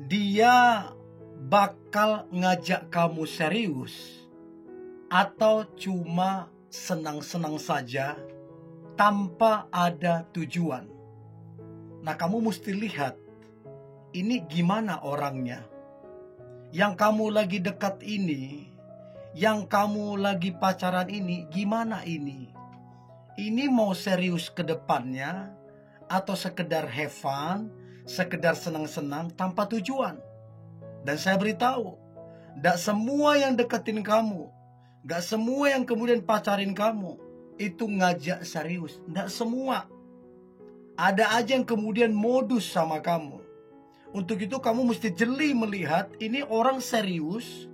dia bakal ngajak kamu serius atau cuma senang-senang saja tanpa ada tujuan. Nah, kamu mesti lihat ini gimana orangnya. Yang kamu lagi dekat ini, yang kamu lagi pacaran ini, gimana ini? Ini mau serius ke depannya atau sekedar have fun, sekedar senang-senang tanpa tujuan? Dan saya beritahu, gak semua yang deketin kamu, gak semua yang kemudian pacarin kamu itu ngajak serius. Gak semua. Ada aja yang kemudian modus sama kamu. Untuk itu kamu mesti jeli melihat ini orang serius,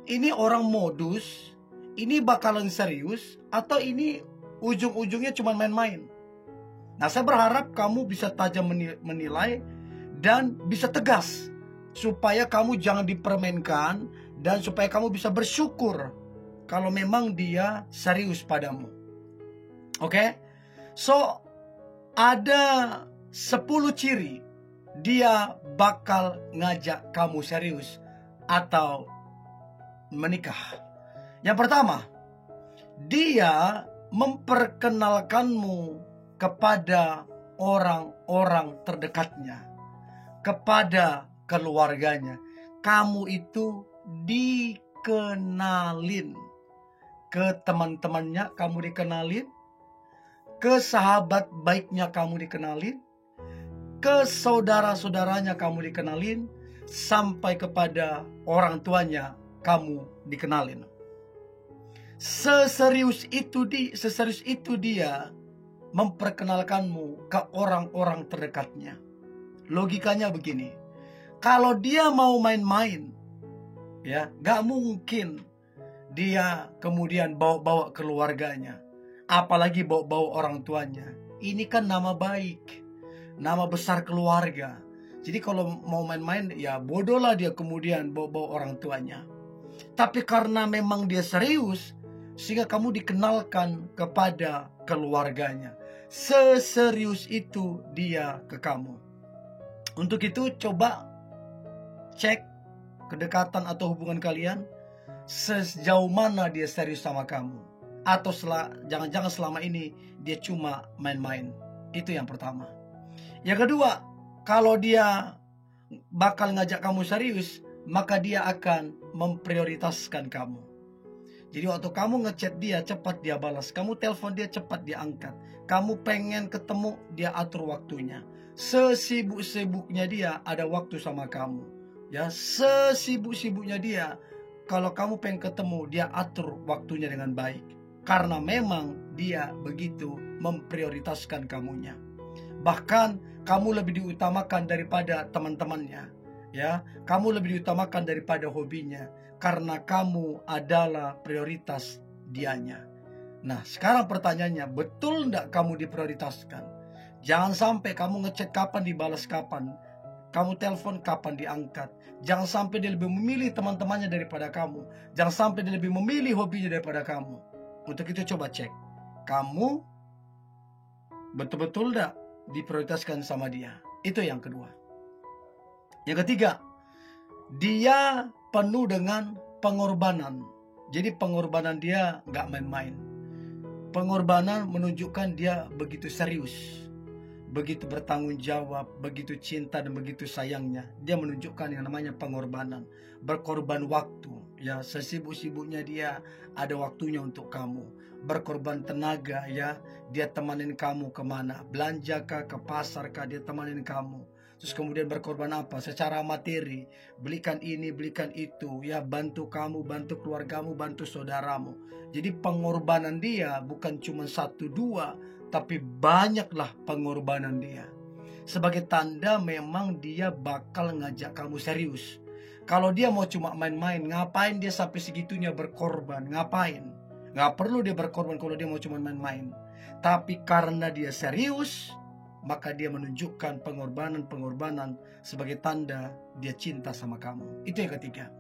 ini orang modus, ini bakalan serius, atau ini ujung-ujungnya cuma main-main. Nah, saya berharap kamu bisa tajam menilai dan bisa tegas, supaya kamu jangan dipermainkan dan supaya kamu bisa bersyukur kalau memang dia serius padamu. Oke? So, ada 10 ciri dia bakal ngajak kamu serius atau menikah. Yang pertama, dia memperkenalkanmu kepada orang-orang terdekatnya, kepada keluarganya. Kamu itu dikenalin ke teman-temannya, kamu dikenalin ke sahabat baiknya, kamu dikenalin ke saudara-saudaranya, kamu dikenalin sampai kepada orang tuanya, kamu dikenalin. Seserius itu dia memperkenalkanmu ke orang-orang terdekatnya. Logikanya begini, kalau dia mau main-main, ya gak mungkin dia kemudian bawa-bawa keluarganya, apalagi bawa-bawa orang tuanya. Ini kan nama baik, nama besar keluarga. Jadi kalau mau main-main, ya bodohlah dia kemudian bawa-bawa orang tuanya. Tapi karena memang dia serius, sehingga kamu dikenalkan kepada keluarganya. Seserius itu dia ke kamu. Untuk itu coba cek kedekatan atau hubungan kalian, sejauh mana dia serius sama kamu. Atau jangan-jangan selama ini dia cuma main-main. Itu yang pertama. Yang kedua, kalau dia bakal ngajak kamu serius, maka dia akan memprioritaskan kamu. Jadi waktu kamu ngechat dia, cepat dia balas. Kamu telepon dia, cepat dia angkat. Kamu pengen ketemu, dia atur waktunya. Sesibuk-sibuknya dia ada waktu sama kamu. Ya, sesibuk-sibuknya dia, kalau kamu pengen ketemu, dia atur waktunya dengan baik. Karena memang dia begitu memprioritaskan kamunya. Bahkan kamu lebih diutamakan daripada teman-temannya. Ya, kamu lebih diutamakan daripada hobinya, karena kamu adalah prioritas dianya. Nah, sekarang pertanyaannya, betul enggak kamu diprioritaskan? Jangan sampai kamu ngechat kapan dibalas kapan, kamu telepon kapan diangkat. Jangan sampai dia lebih memilih teman-temannya daripada kamu. Jangan sampai dia lebih memilih hobinya daripada kamu. Untuk itu coba cek, kamu betul-betul enggak diprioritaskan sama dia. Itu yang kedua. Yang ketiga, dia penuh dengan pengorbanan. Jadi pengorbanan dia gak main-main. Pengorbanan menunjukkan dia begitu serius, begitu bertanggung jawab, begitu cinta dan begitu sayangnya. Dia menunjukkan yang namanya pengorbanan. Berkorban waktu. Ya, sesibuk-sibuknya dia ada waktunya untuk kamu. Berkorban tenaga, ya. Dia temanin kamu kemana? Belanja kah, ke pasar kah, dia temanin kamu. Terus kemudian berkorban apa? Secara materi, belikan ini, belikan itu, ya, bantu kamu, bantu keluargamu, bantu saudaramu. Jadi pengorbanan dia bukan cuma 1-2, tapi banyaklah pengorbanan dia. Sebagai tanda memang dia bakal ngajak kamu serius. Kalau dia mau cuma main-main, ngapain dia sampai segitunya berkorban? Ngapain? Nggak perlu dia berkorban kalau dia mau cuma main-main. Tapi karena dia serius, maka dia menunjukkan pengorbanan-pengorbanan sebagai tanda dia cinta sama kamu. Itu yang ketiga.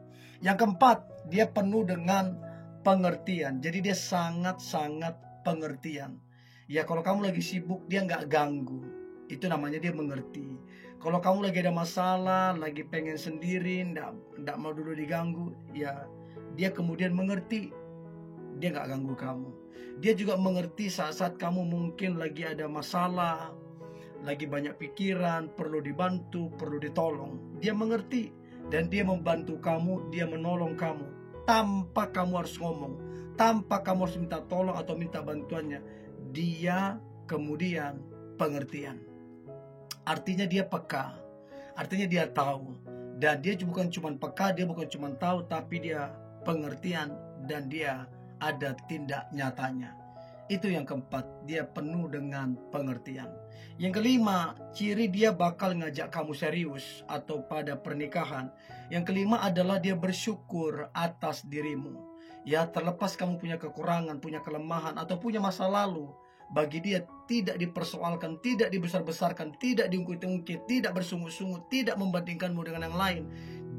Yang keempat, dia penuh dengan pengertian. Jadi dia sangat-sangat pengertian. Ya, kalau kamu lagi sibuk, dia nggak ganggu. Itu namanya dia mengerti. Kalau kamu lagi ada masalah, lagi pengen sendiri, nggak mau dulu diganggu, ya dia kemudian mengerti. Dia nggak ganggu kamu. Dia juga mengerti saat-saat kamu mungkin lagi ada masalah, lagi banyak pikiran, perlu dibantu, perlu ditolong. Dia mengerti dan dia membantu kamu, dia menolong kamu tanpa kamu harus ngomong, tanpa kamu harus minta tolong atau minta bantuannya. Dia kemudian pengertian. Artinya dia peka, artinya dia tahu. Dan dia bukan cuma peka, dia bukan cuma tahu, tapi dia pengertian dan dia ada tindak nyatanya. Itu yang keempat, dia penuh dengan pengertian. Yang kelima, ciri dia bakal ngajak kamu serius atau pada pernikahan. Yang kelima adalah dia bersyukur atas dirimu. Ya, terlepas kamu punya kekurangan, punya kelemahan, atau punya masa lalu, bagi dia tidak dipersoalkan, tidak dibesar-besarkan, tidak diungkit-ungkit, tidak bersungut-sungut, tidak membandingkanmu dengan yang lain.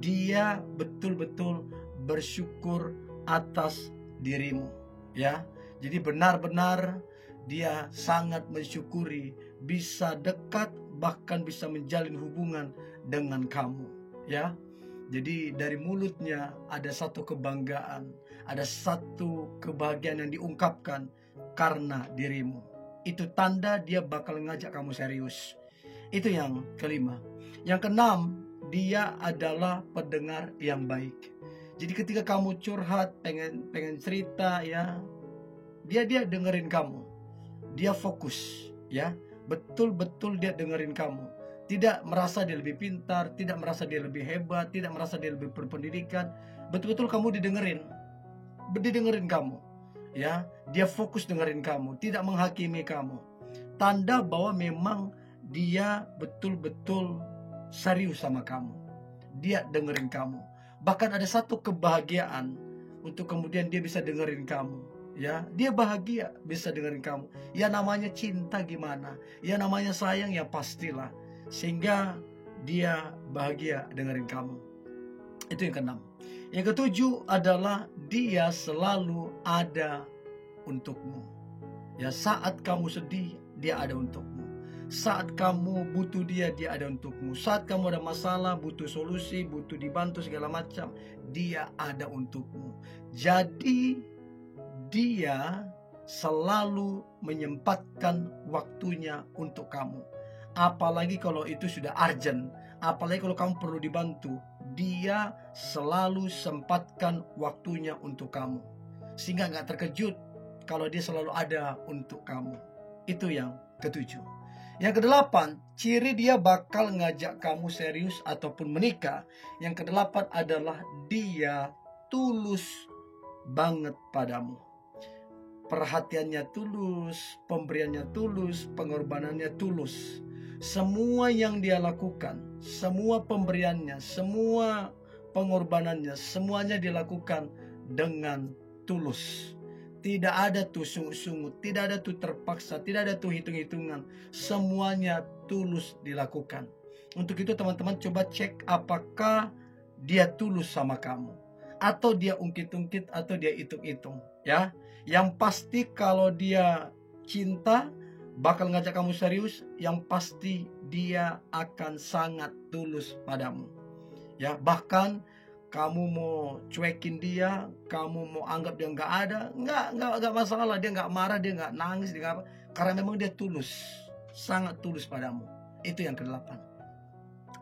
Dia betul-betul bersyukur atas dirimu, ya. Jadi benar-benar dia sangat mensyukuri bisa dekat, bahkan bisa menjalin hubungan dengan kamu, ya. Jadi dari mulutnya ada satu kebanggaan, ada satu kebahagiaan yang diungkapkan karena dirimu. Itu tanda dia bakal ngajak kamu serius. Itu yang kelima. Yang keenam, dia adalah pendengar yang baik. Jadi ketika kamu curhat, pengen cerita, ya, dia dengerin kamu. Dia fokus, ya. Betul-betul dia dengerin kamu. Tidak merasa dia lebih pintar, tidak merasa dia lebih hebat, tidak merasa dia lebih berpendidikan. Betul-betul kamu didengerin kamu. Ya, dia fokus dengerin kamu, tidak menghakimi kamu. Tanda bahwa memang dia betul-betul serius sama kamu. Dia dengerin kamu. Bahkan ada satu kebahagiaan untuk kemudian dia bisa dengerin kamu. Ya, dia bahagia bisa dengerin kamu. Ya namanya cinta gimana? Ya namanya sayang, ya pastilah. Sehingga dia bahagia dengerin kamu. Itu yang keenam. Yang ketujuh adalah dia selalu ada untukmu. Ya, saat kamu sedih, dia ada untukmu. Saat kamu butuh dia ada untukmu. Saat kamu ada masalah, butuh solusi, butuh dibantu segala macam, dia ada untukmu. Jadi dia selalu menyempatkan waktunya untuk kamu. Apalagi kalau itu sudah urgent, apalagi kalau kamu perlu dibantu, dia selalu sempatkan waktunya untuk kamu. Sehingga gak terkejut kalau dia selalu ada untuk kamu. Itu yang ketujuh. Yang kedelapan, ciri dia bakal ngajak kamu serius ataupun menikah. Yang kedelapan adalah dia tulus banget padamu. Perhatiannya tulus, pemberiannya tulus, pengorbanannya tulus. Semua yang dia lakukan, semua pemberiannya, semua pengorbanannya, semuanya dilakukan dengan tulus. Tidak ada tuh sungut-sungut, tidak ada tuh terpaksa, tidak ada tuh hitung-hitungan. Semuanya tulus dilakukan. Untuk itu teman-teman coba cek apakah dia tulus sama kamu. Atau dia ungkit-ungkit, atau dia hitung-hitung, ya. Yang pasti kalau dia cinta, bakal ngajak kamu serius, yang pasti dia akan sangat tulus padamu. Ya, bahkan kamu mau cuekin dia, kamu mau anggap dia nggak ada, nggak masalah. Dia nggak marah, dia nggak nangis, dia nggak apa. Karena memang dia tulus, sangat tulus padamu. Itu yang kedelapan.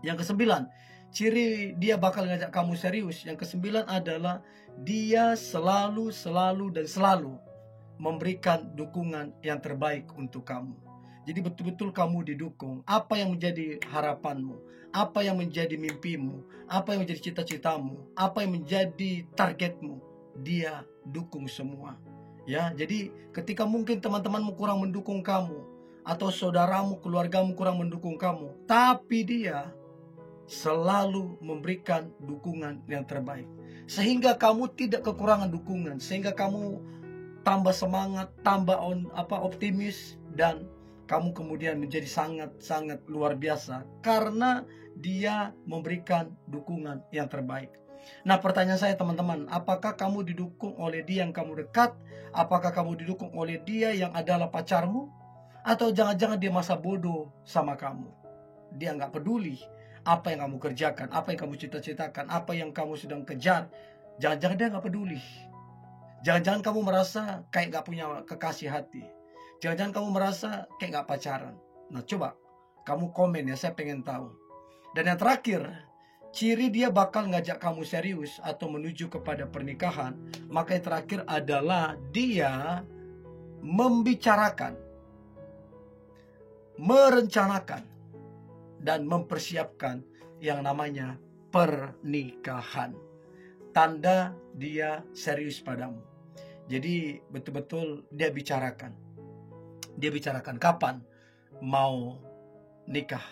Yang kesembilan, ciri dia bakal ngajak kamu serius. Yang kesembilan adalah dia selalu memberikan dukungan yang terbaik untuk kamu. Jadi betul-betul kamu didukung. Apa yang menjadi harapanmu, apa yang menjadi mimpimu, apa yang menjadi cita-citamu, apa yang menjadi targetmu, dia dukung semua. Ya, jadi ketika mungkin teman-temanmu kurang mendukung kamu, atau saudaramu, keluargamu kurang mendukung kamu, tapi dia selalu memberikan dukungan yang terbaik. Sehingga kamu tidak kekurangan dukungan, sehingga kamu tambah semangat, tambah optimis, dan kamu kemudian menjadi sangat-sangat luar biasa karena dia memberikan dukungan yang terbaik. Nah, pertanyaan saya teman-teman, apakah kamu didukung oleh dia yang kamu dekat? Apakah kamu didukung oleh dia yang adalah pacarmu? Atau jangan-jangan dia masa bodoh sama kamu? dia nggak peduli apa yang kamu kerjakan, apa yang kamu cita-citakan, apa yang kamu sedang kejar. Jangan-jangan dia nggak peduli. Jangan-jangan kamu merasa kayak nggak punya kekasih hati. Jangan-jangan kamu merasa kayak nggak pacaran. Nah coba kamu komen ya, saya pengen tahu. Dan yang terakhir, ciri dia bakal ngajak kamu serius atau menuju kepada pernikahan, maka yang terakhir adalah dia membicarakan, merencanakan, dan mempersiapkan yang namanya pernikahan. Tanda dia serius padamu. Jadi betul-betul dia bicarakan. Dia bicarakan kapan mau nikah,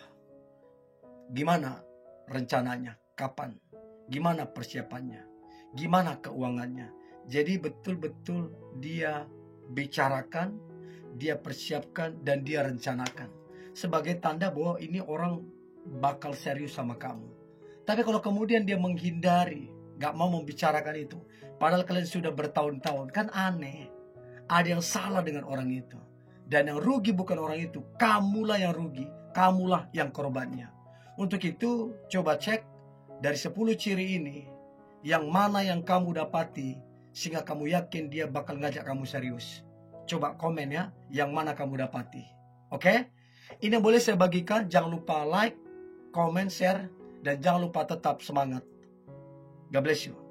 gimana rencananya, kapan, gimana persiapannya, gimana keuangannya. Jadi betul-betul dia bicarakan, dia persiapkan, dan dia rencanakan. Sebagai tanda bahwa ini orang bakal serius sama kamu. Tapi kalau kemudian dia menghindari, gak mau membicarakan itu, padahal kalian sudah bertahun-tahun, kan aneh. Ada yang salah dengan orang itu. Dan yang rugi bukan orang itu, kamulah yang rugi, kamulah yang korbannya. Untuk itu, coba cek dari 10 ciri ini, yang mana yang kamu dapati, sehingga kamu yakin dia bakal ngajak kamu serius. Coba komen ya, yang mana kamu dapati. Oke? Ini yang boleh saya bagikan. Jangan lupa like, comment, share, dan jangan lupa tetap semangat. God bless you.